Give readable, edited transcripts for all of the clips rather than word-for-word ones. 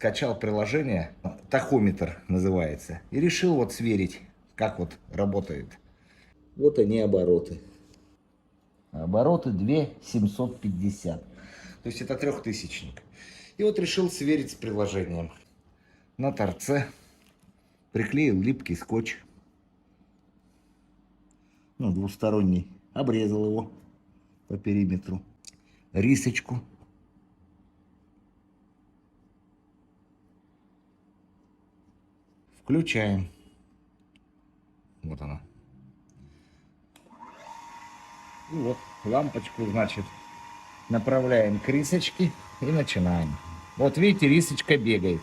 скачал приложение, тахометр называется, и решил вот сверить, как вот работает. Вот они обороты. Обороты 2750. То есть это трехтысячник. И вот решил сверить с приложением. На торце приклеил липкий скотч. Ну, двусторонний. Обрезал его по периметру. Рисочку. Включаем. Вот она. И вот лампочку, значит, направляем к рисочке и начинаем. Вот видите, рисочка бегает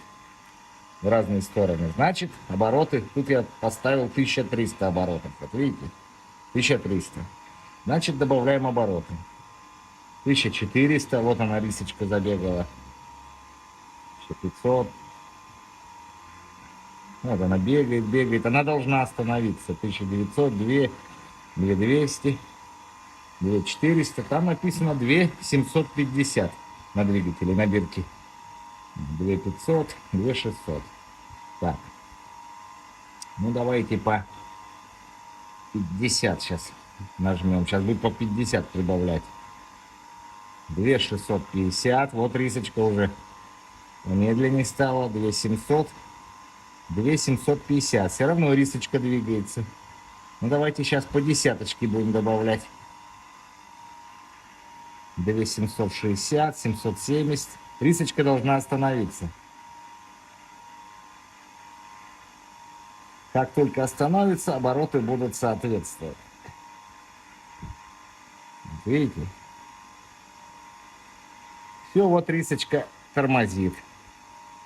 в разные стороны. Значит, обороты, тут я поставил 1300 оборотов. Вот видите, 1300. Значит, добавляем обороты. 1400, вот она рисочка забегала. 1500. Вот она бегает, бегает. Она должна остановиться. 1900, 2, 2200, 2400. Там написано 2750 на двигателе, на бирке. 2500, 2600. Так. Ну, давайте по 50 сейчас нажмем. Сейчас будет по 50 прибавлять. 2650. Вот рисочка уже медленнее стала. 2700. 2750. Все равно рисочка двигается. Ну, давайте сейчас по десяточке будем добавлять. 2760, 770. Рисочка должна остановиться. Как только остановится, обороты будут соответствовать. Видите? Все, вот рисочка тормозит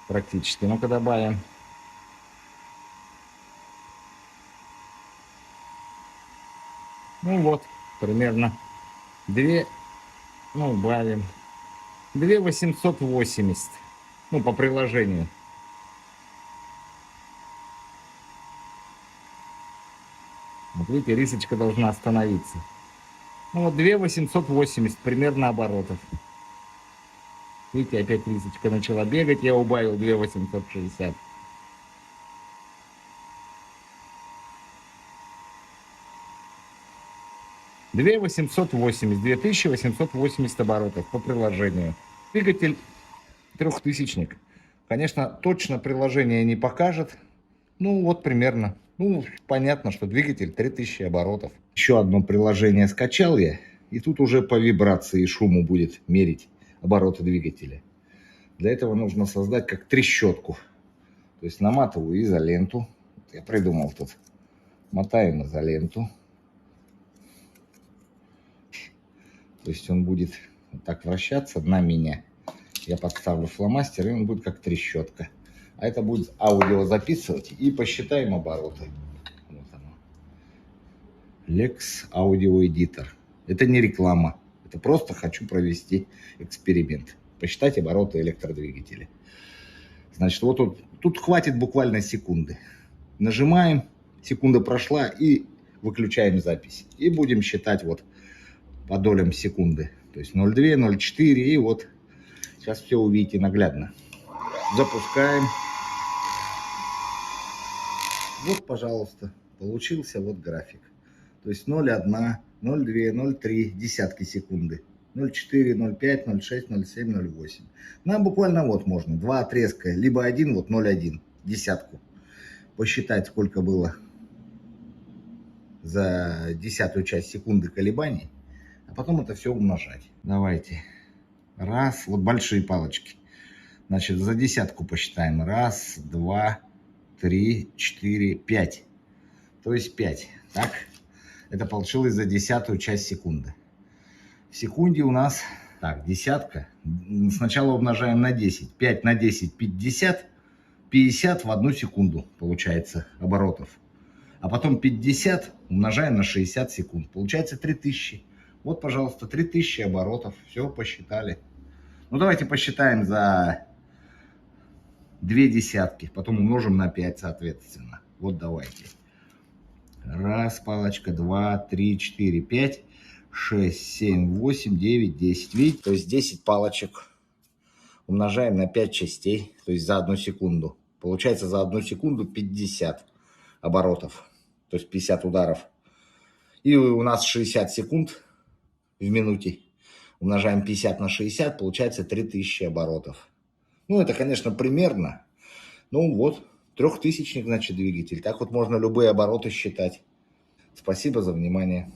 практически. Ну-ка добавим. Ну вот, примерно 2, ну, убавим. 2880. Ну, по приложению. Вот видите, рисочка должна остановиться. Ну вот 2880 примерно оборотов. Видите, опять рисочка начала бегать, я убавил 2860. Две 2880 оборотов по приложению. Двигатель трехтысячник. Конечно, точно приложение не покажет. Ну, вот примерно. Ну, понятно, что двигатель 3000 оборотов. Еще одно приложение скачал я. И тут уже по вибрации и шуму будет мерить обороты двигателя. Для этого нужно создать как трещотку. То есть наматываю изоленту. Я придумал тут. Мотаем изоленту. То есть он будет вот так вращаться на меня. Я подставлю фломастер, и он будет как трещотка. А это будет аудио записывать, и посчитаем обороты. Вот оно. Lex Audio Editor. Это не реклама. Это просто хочу провести эксперимент. Посчитать обороты электродвигателя. Значит, вот тут хватит буквально секунды. Нажимаем, секунда прошла, и выключаем запись. И будем считать вот по долям секунды. То есть 0,2, 0,4, и вот сейчас все увидите наглядно. Запускаем. Вот, пожалуйста, получился вот график. То есть 0,1, 0,2, 0,3 десятки секунды. 0,4, 0,5, 0,6, 0,7, 0,8. Нам буквально вот можно два отрезка, либо один, вот 0,1, десятку. Посчитать, сколько было за десятую часть секунды колебаний. А потом это все умножать. Давайте. Раз, вот большие палочки. Значит, за десятку посчитаем. Раз, два, 3, 4, 5. То есть 5. Так? Это получилось за десятую часть секунды. В секунде у нас, так, десятка. Сначала умножаем на 10. 5 на 10, 50. 50 в 1 секунду получается оборотов. А потом 50 умножаем на 60 секунд. Получается 3000. Вот, пожалуйста, 3000 оборотов. Все посчитали. Ну, давайте посчитаем за 2 десятки. Потом умножим на 5, соответственно. Вот давайте. Раз, палочка, 2, 3, 4, 5, 6, 7, 8, 9, 10. Видите? То есть 10 палочек умножаем на 5 частей, то есть за 1 секунду. Получается за 1 секунду 50 оборотов, то есть 50 ударов. И у нас 60 секунд в минуте. Умножаем 50 на 60, получается 3000 оборотов. Ну, это, конечно, примерно. Ну, вот, 3000, значит, двигатель. Так вот можно любые обороты считать. Спасибо за внимание.